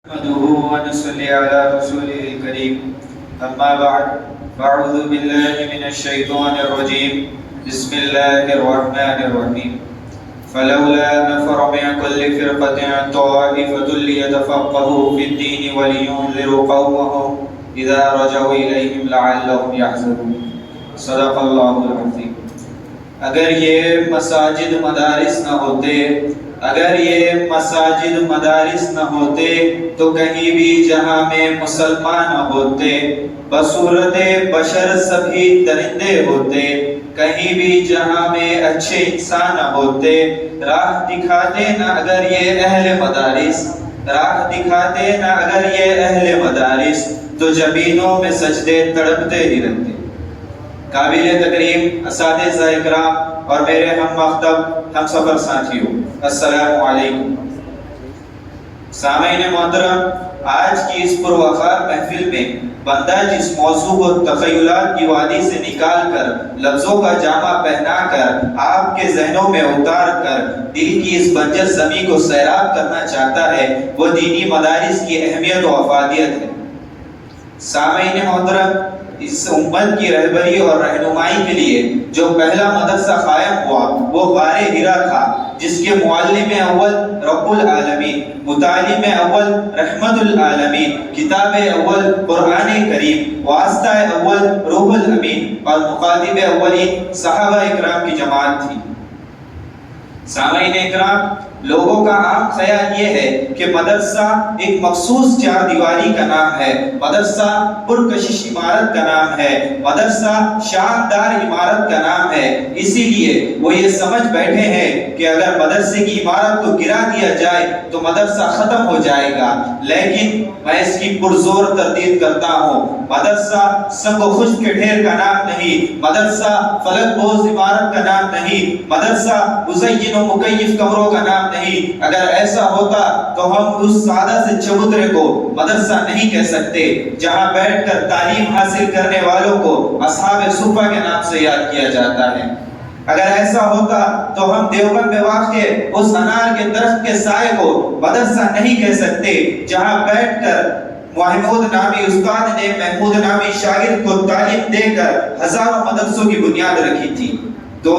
نحمده ونصلي على رسوله الكريم أما بعد فأعوذ بالله من الشيطان الرجيم بسم الله الرحمن الرحيم فلولا نفر من كل فرقة طائفة ليتفقهوا في الدين ولينذروا قومهم إذا رجعوا إليهم لعلهم يحذرون صدق الله العظيم۔ اگر یہ مساجد مدارس نہ ہوتے، اگر یہ مساجد مدارس نہ ہوتے تو کہیں بھی جہاں میں مسلمان ہوتے، بصورت بشر سبھی درندے ہوتے، کہیں بھی جہاں میں اچھے انسان ہوتے، راہ دکھاتے نہ اگر یہ اہل مدارس، راہ دکھاتے نہ اگر یہ اہل مدارس تو زمینوں میں سجدے تڑپتے ہی رہتے۔ قابل تکریم اساتذہ اکرام اور میرے ہم مکتب ہم سفر ساتھیوں، السلام علیکم۔ سامعین محترم، آج کی اس پروقار محفل میں بندہ جس موضوع کو تخیلات کی وادی سے نکال کر لفظوں کا جامع پہنا کر آپ کے ذہنوں میں اتار کر دل کی اس بنجر زمین کو سیراب کرنا چاہتا ہے، وہ دینی مدارس کی اہمیت و افادیت ہے۔ سامعین محترم، اس امت کی رہبری اور رہنمائی کے لیے جو پہلا مدرسہ قائم ہوا وہ غار حرا تھا، جس کے معلم اول رب العالمین، متعلم اول رحمت العالمین، کتاب اول قرآن کریم، واسطہ اول روح الامین اور مخاطب اولین صحابہ اکرام کی جماعت تھی۔ سامعین اکرام، لوگوں کا عام خیال یہ ہے کہ مدرسہ ایک مخصوص چار دیواری کا نام ہے، مدرسہ پرکشش عمارت کا نام ہے، مدرسہ شاندار عمارت کا نام ہے، اسی لیے وہ یہ سمجھ بیٹھے ہیں کہ اگر مدرسے کی عمارت کو گرا دیا جائے تو مدرسہ ختم ہو جائے گا۔ لیکن میں اس کی پرزور تردید کرتا ہوں، مدرسہ سنگ و خشک کے ڈھیر کا نام نہیں، مدرسہ فلک بوز عمارت کا نام نہیں، مدرسہ مزین و مکیف کمروں کا نام نہیں۔ اگر ایسا ہوتا تو ہم اس سادہ سے چبوترے کو مدرسہ نہیں کہہ سکتے جہاں بیٹھ کر تعلیم حاصل کرنے والوں کو اصحاب صفہ کے نام سے یاد کیا جاتا ہے۔ اگر ایسا ہوتا تو ہم دیوبند میں واقع اس انار کے درخت کے سائے کو مدرسہ نہیں کہہ سکتے جہاں بیٹھ کر محمود نامی استاد نے محمود نامی شاگرد کو تعلیم دے کر ہزاروں مدرسوں کی بنیاد رکھی تھی۔ تو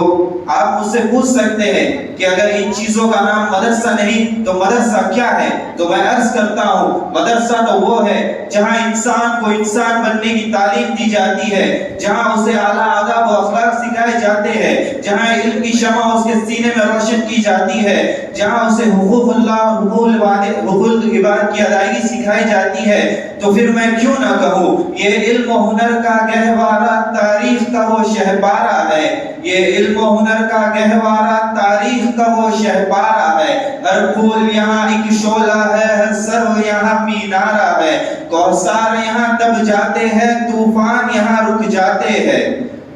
آپ مجھ سے پوچھ سکتے ہیں کہ اگر ان چیزوں کا نام مدرسہ نہیں تو مدرسہ کیا ہے؟ تو میں عرض کرتا ہوں، مدرسہ تو وہ ہے جہاں انسان کو انسان بننے کی تعلیم دی جاتی ہے، جہاں اسے اعلیٰ آداب و اخلاق سکھائے جاتے ہیں، جہاں علم کی شمع اس کے سینے میں روشن کی جاتی ہے، جہاں اسے حقوق اللہ اور حقوق العباد کی ادائیگی سکھائی جاتی ہے۔ تو پھر میں کیوں نہ کہوں یہ علم و ہنر کا گہوارہ تاریخ کا وہ شہپارہ ہے، یہ علم و ہنر کا گہوارہ تاریخ کا وہ شہپارہ ہے، ہر پھول یہاں ایک شعلہ ہے، ہر سرو یہاں مینارہ ہے، کوثر یہاں دب جاتے ہیں، طوفان یہاں رک جاتے ہیں،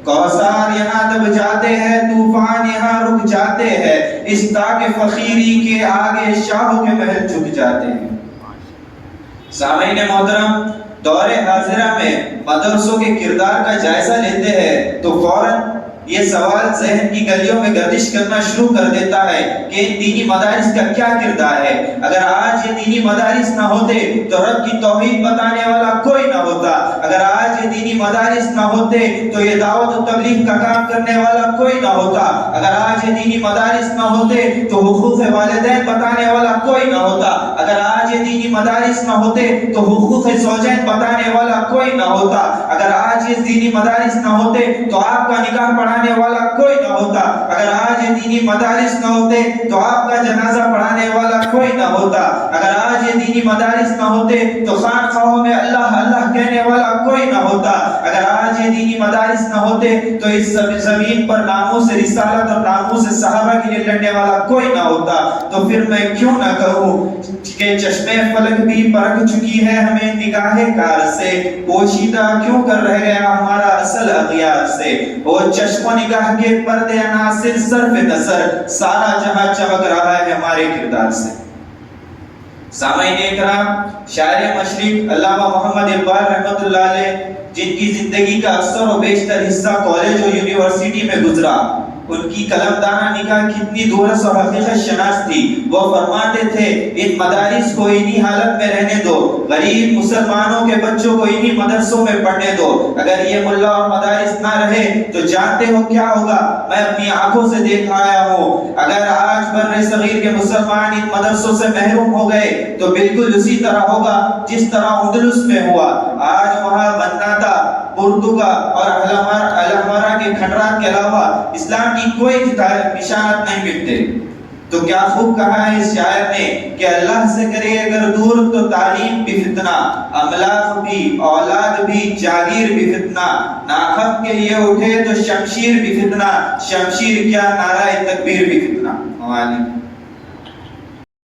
کوثر یہاں دب جاتے ہیں، طوفان یہاں رک جاتے ہیں، اس طاق فخیری کے آگے شاہوں کے محل جھک جاتے ہیں۔ سامعین محترم، دور حاضرہ میں مدرسوں کے کردار کا جائزہ لیتے ہیں تو فوراً یہ سوال ذہن کی گلیوں میں گردش کرنا شروع کر دیتا ہے کہ ان دینی مدارس کا کیا کردار ہے۔ اگر آج یہ دینی مدارس نہ ہوتے تو رب کی توحید بتانے والا کوئی نہ ہوتا، اگر آج یہ دینی مدارس نہ ہوتے تو یہ دعوت و تبلیغ کا کام کرنے والا کوئی نہ ہوتا، اگر آج یہ دینی مدارس نہ ہوتے تو حقوق والدین بتانے والا کوئی نہ ہوتا، اگر آج یہ دینی مدارس نہ ہوتے تو حقوق زوجین بتانے والا کوئی نہ ہوتا، اگر آج یہ دینی مدارس نہ ہوتے تو آپ کا نکاح پڑھانے والا کوئی نہ ہوتا، اگر آج یہ دینی مدارس نہ ہوتے تو آپ کا جنازہ پڑھانے والا کوئی نہ ہوتا، اگر آج یہ دینی مدارس نہ ہوتے تو خانقاہوں میں اللہ اللہ کہنے والا کوئی نہ ہوتا، اگر آج یہ دینی مدارس نہ ہوتے تو اس زمین پر ناموس رسالت اور ناموس صحابہ کے لیے لڑنے والا کوئی نہ ہوتا۔ تو پھر میں کیوں نہ کہوں کہ چشمے فلک بھی پرکھ چکی ہے ہمیں نگاہ کار سے، پوشیدہ کیوں کر رہ گیا ہمارا اصل اغیار سے، وہ چشم و نگاہ کے پردے عناصر صرف نظر، سارا جہاں چمک رہا ہے ہمارے کردار سے۔ سامعین اکرام، شاعر مشرق علامہ محمد اقبال رحمۃ اللہ علیہ، جن کی زندگی کا اکثر و بیشتر حصہ کالج اور یونیورسٹی میں گزرا، ان کی قلمدانہ نگاہ کتنی دورس اور حقیقت شناس تھی. وہ فرماتے تھے ان مدارس کو انہی حالت میں رہنے دو, غریب مسلمانوں کے بچوں کو انہی مدرسوں میں پڑھنے دو. اگر یہ ملا اور مدارس نہ رہے تو جانتے ہو کیا ہوگا؟ میں اپنی آنکھوں سے دیکھ آیا ہوں. اگر آج بر صغیر کے مسلمان ان مدرسوں سے محروم ہو گئے تو بالکل اسی طرح ہوگا جس طرح اندلس میں ہوا. آج وہاں غناتا, پرتگا اور الحمرا کے کھنڈرات کے علاوہ اسلام کی کوئی نشانات نہیں ملتے. تو کیا خوب کہا ہے اس شاعر نے کہ اللہ سے کرے اگر دور تو تعلیم بھی فتنہ, املاک بھی, اولاد بھی, جاگیر بھی فتنہ. ناحق کے لیے اٹھے تو شمشیر بھی فتنہ, شمشیر کیا نعرہ تکبیر بھی فتنہ.